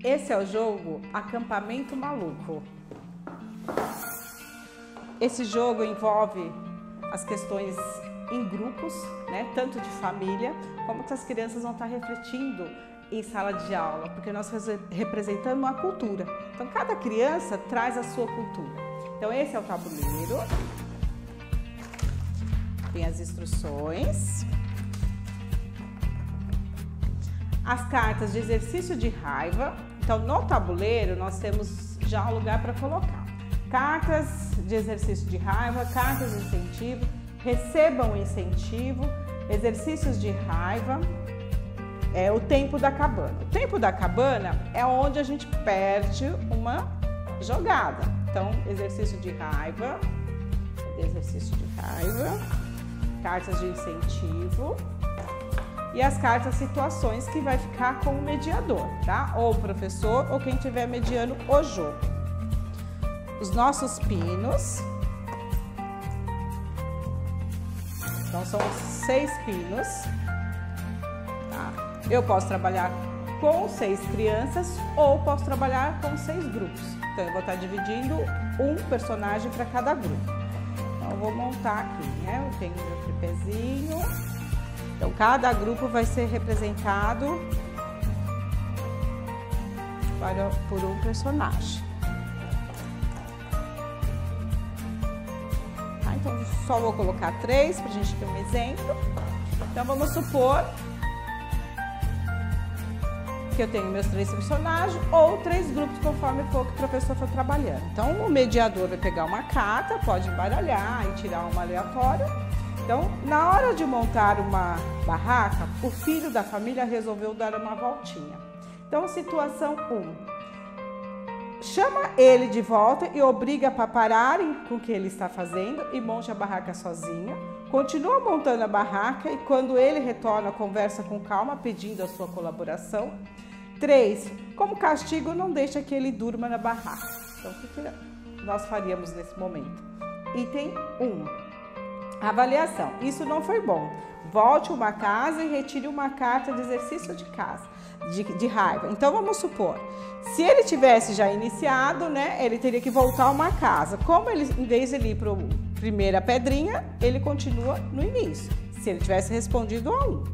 Esse é o jogo Acampamento Maluco. Esse jogo envolve as questões em grupos, né, tanto de família, como que as crianças vão estar refletindo em sala de aula, porque nós representamos uma cultura. Então, cada criança traz a sua cultura. Então, esse é o tabuleiro. Tem as instruções. As cartas de exercício de raiva. Então, no tabuleiro, nós temos já um lugar para colocar cartas de exercício de raiva, cartas de incentivo, recebam incentivo, exercícios de raiva, o tempo da cabana. O tempo da cabana é onde a gente perde uma jogada. Então, exercício de raiva, cartas de incentivo e as cartas situações que vai ficar com o mediador, tá? Ou o professor ou quem estiver mediando o jogo. Os nossos pinos. Então, são 6 pinos. Tá? Eu posso trabalhar com 6 crianças ou posso trabalhar com 6 grupos. Então, eu vou estar dividindo um personagem para cada grupo. Então, eu vou montar aqui, né? Eu tenho meu tripézinho. Então, cada grupo vai ser representado por um personagem. Tá? Então, só vou colocar 3 para a gente ter um exemplo. Então, vamos supor que eu tenho meus 3 personagens ou 3 grupos, conforme for que o professor for trabalhando. Então, o mediador vai pegar uma carta, pode embaralhar e tirar uma aleatória. Então, na hora de montar uma barraca, o filho da família resolveu dar uma voltinha. Então, situação 1. Chama ele de volta e obriga para pararem com o que ele está fazendo e monte a barraca sozinha. Continua montando a barraca e quando ele retorna, conversa com calma, pedindo a sua colaboração. 3. Como castigo, não deixa que ele durma na barraca. Então, o que nós faríamos nesse momento? Item 1. Avaliação. Isso não foi bom. Volte uma casa e retire uma carta de exercício de casa, de raiva. Então, vamos supor, se ele tivesse já iniciado, né, ele teria que voltar uma casa. Como ele, em vez de ele ir para a primeira pedrinha, ele continua no início. Se ele tivesse respondido a 1.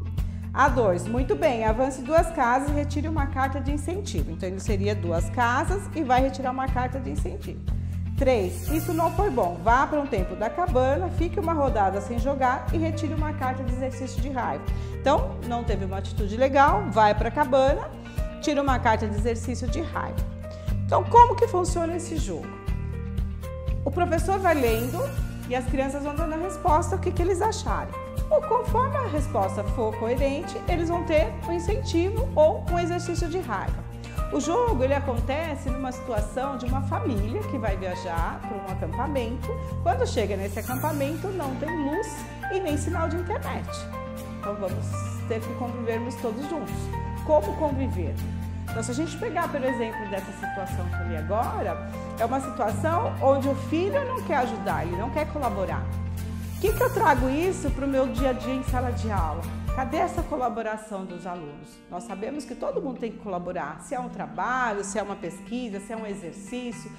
A 2, muito bem, avance 2 casas e retire uma carta de incentivo. Então, ele seria 2 casas e vai retirar uma carta de incentivo. 3. Isso não foi bom. Vá para um tempo da cabana, fique uma rodada sem jogar e retire uma carta de exercício de raiva. Então, não teve uma atitude legal, vai para a cabana, tira uma carta de exercício de raiva. Então, como que funciona esse jogo? O professor vai lendo e as crianças vão dando a resposta, o que eles acharem. Ou conforme a resposta for coerente, eles vão ter um incentivo ou um exercício de raiva. O jogo ele acontece numa situação de uma família que vai viajar para um acampamento. Quando chega nesse acampamento não tem luz e nem sinal de internet. Então vamos ter que convivermos todos juntos. Como conviver? Então se a gente pegar, por exemplo, dessa situação que eu li agora, é uma situação onde o filho não quer ajudar, ele não quer colaborar. O que eu trago isso para o meu dia a dia em sala de aula? Cadê essa colaboração dos alunos? Nós sabemos que todo mundo tem que colaborar, se é um trabalho, se é uma pesquisa, se é um exercício.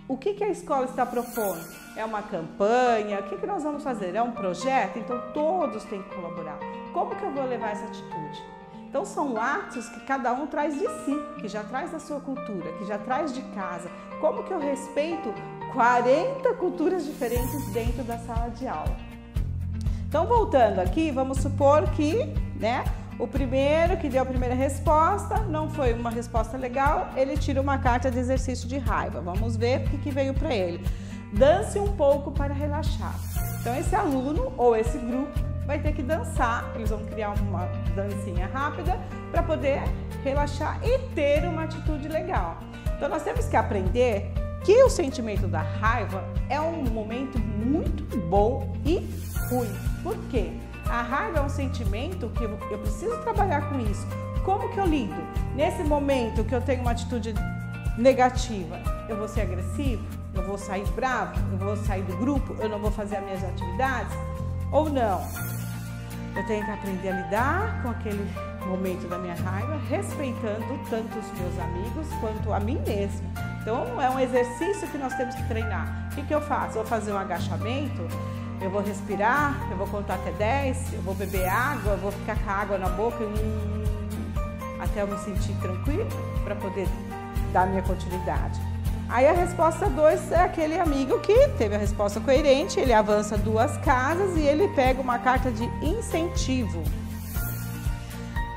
O que a escola está propondo? É uma campanha? O que nós vamos fazer? É um projeto? Então todos têm que colaborar. Como que eu vou levar essa atitude? Então são atos que cada um traz de si, que já traz da sua cultura, que já traz de casa. Como que eu respeito 40 culturas diferentes dentro da sala de aula? Então, voltando aqui, vamos supor que, né, o primeiro que deu a primeira resposta não foi uma resposta legal, ele tira uma carta de exercício de raiva. Vamos ver o que veio para ele. Dance um pouco para relaxar. Então, esse aluno ou esse grupo vai ter que dançar, eles vão criar uma dancinha rápida para poder relaxar e ter uma atitude legal. Então, nós temos que aprender que o sentimento da raiva é um momento muito bom e ruim. Por quê? A raiva é um sentimento que eu preciso trabalhar com isso. Como que eu lido? Nesse momento que eu tenho uma atitude negativa, eu vou ser agressivo? Eu vou sair bravo? Eu vou sair do grupo? Eu não vou fazer as minhas atividades? Ou não? Eu tenho que aprender a lidar com aquele momento da minha raiva, respeitando tanto os meus amigos quanto a mim mesma. Então, é um exercício que nós temos que treinar. O que eu faço? Eu vou fazer um agachamento, eu vou respirar, eu vou contar até 10, eu vou beber água, eu vou ficar com a água na boca até eu me sentir tranquilo para poder dar minha continuidade. Aí a resposta 2 é aquele amigo que teve a resposta coerente, ele avança 2 casas e ele pega uma carta de incentivo.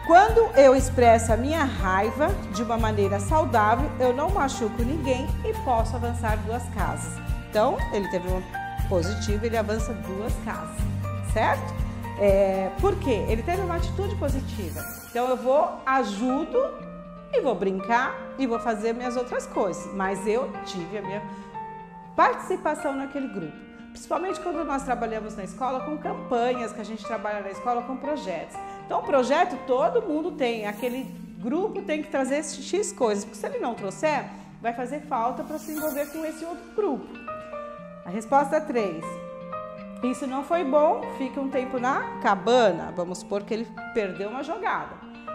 Quando eu expresso a minha raiva de uma maneira saudável, eu não machuco ninguém e posso avançar 2 casas. Então, ele teve um positivo, ele avança 2 casas, certo? Por quê? Ele teve uma atitude positiva. Então, eu ajudo e vou brincar e vou fazer minhas outras coisas. Mas eu tive a minha participação naquele grupo. Principalmente quando nós trabalhamos na escola com campanhas, que a gente trabalha na escola com projetos. Então, o projeto todo mundo tem, aquele grupo tem que trazer X coisas, porque se ele não trouxer, vai fazer falta para se envolver com esse outro grupo. A resposta 3. Isso não foi bom, fica um tempo na cabana. Vamos supor que ele perdeu uma jogada,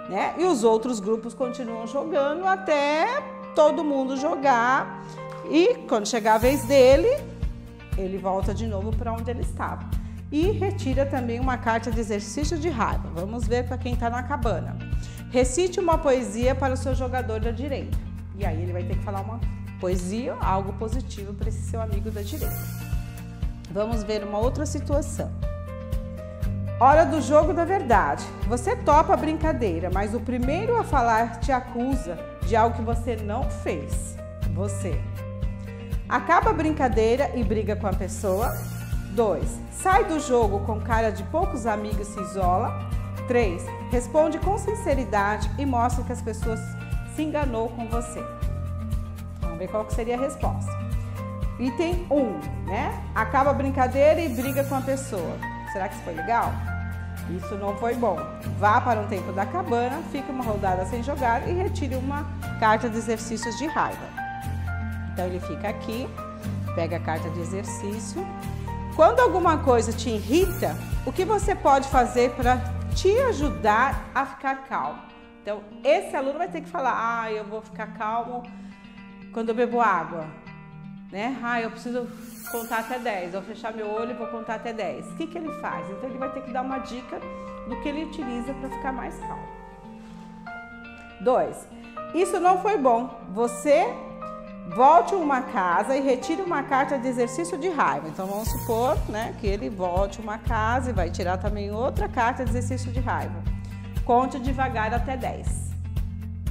né? E os outros grupos continuam jogando até todo mundo jogar. E quando chegar a vez dele, ele volta de novo para onde ele estava. E retira também uma carta de exercício de raiva. Vamos ver para quem está na cabana. Recite uma poesia para o seu jogador da direita. E aí ele vai ter que falar uma poesia, algo positivo para esse seu amigo da direita. Vamos ver uma outra situação. Hora do jogo da verdade. Você topa a brincadeira, mas o primeiro a falar te acusa de algo que você não fez. Você. Acaba a brincadeira e briga com a pessoa. 2. Sai do jogo com cara de poucos amigos e se isola. 3. Responde com sinceridade e mostra que as pessoas se enganou com você. Vamos ver qual que seria a resposta. Item 1, né? Acaba a brincadeira e briga com a pessoa. Será que isso foi legal? Isso não foi bom. Vá para um tempo da cabana, fique uma rodada sem jogar e retire uma carta de exercícios de raiva. Então ele fica aqui, pega a carta de exercício. Quando alguma coisa te irrita, o que você pode fazer para te ajudar a ficar calmo? Então, esse aluno vai ter que falar, eu vou ficar calmo quando eu bebo água, né? Eu preciso contar até 10, eu vou fechar meu olho e vou contar até 10. O que ele faz? Então, ele vai ter que dar uma dica do que ele utiliza para ficar mais calmo. 2. Isso não foi bom. Você volte uma casa e retire uma carta de exercício de raiva. Então, vamos supor, né, que ele volte uma casa e vai tirar também outra carta de exercício de raiva. Conte devagar até 10.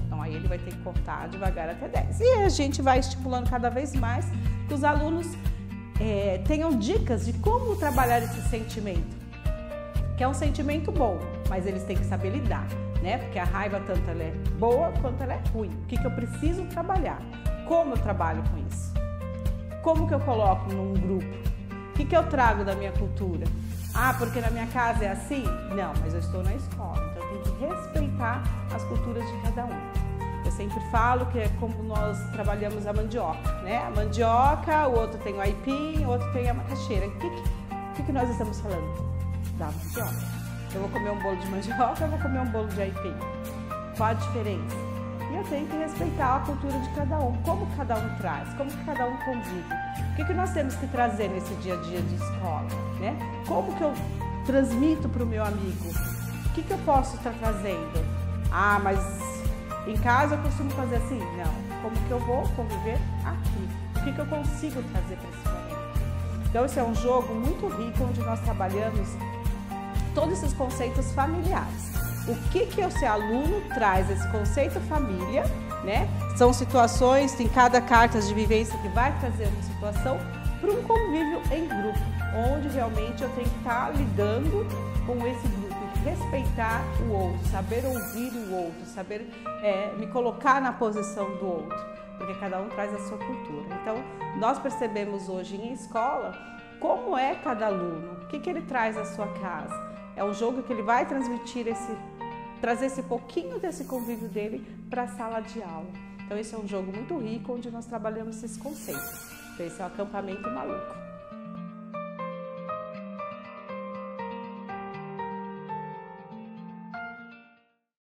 Então, aí ele vai ter que contar devagar até 10. E a gente vai estimulando cada vez mais que os alunos tenham dicas de como trabalhar esse sentimento. Que é um sentimento bom, mas eles têm que saber lidar, né? Porque a raiva, tanto ela é boa quanto ela é ruim. O que eu preciso trabalhar? Como eu trabalho com isso? Como que eu coloco num grupo? O que eu trago da minha cultura? Porque na minha casa é assim? Não, mas eu estou na escola, então eu tenho que respeitar as culturas de cada um. Eu sempre falo que é como nós trabalhamos a mandioca, né? A mandioca, o outro tem o aipim, o outro tem a macaxeira. O que nós estamos falando? Da mandioca. Eu vou comer um bolo de mandioca, eu vou comer um bolo de aipim. Qual a diferença? E eu tenho que respeitar a cultura de cada um, como cada um traz, como cada um convive. O que nós temos que trazer nesse dia a dia de escola, né? Como que eu transmito para o meu amigo? O que eu posso estar trazendo? Mas em casa eu costumo fazer assim? Não. Como que eu vou conviver aqui? O que eu consigo trazer para esse momento? Então, esse é um jogo muito rico, onde nós trabalhamos todos esses conceitos familiares. O que esse aluno traz esse conceito família, né? São situações, tem cada carta de vivência que vai trazer uma situação para um convívio em grupo, onde realmente eu tenho que estar lidando com esse grupo, respeitar o outro, saber ouvir o outro, saber me colocar na posição do outro, porque cada um traz a sua cultura. Então, nós percebemos hoje em escola como é cada aluno, o que ele traz à sua casa. É um jogo que ele vai trazer esse pouquinho desse convívio dele para a sala de aula. Então, esse é um jogo muito rico, onde nós trabalhamos esses conceitos. Então, esse é o acampamento maluco.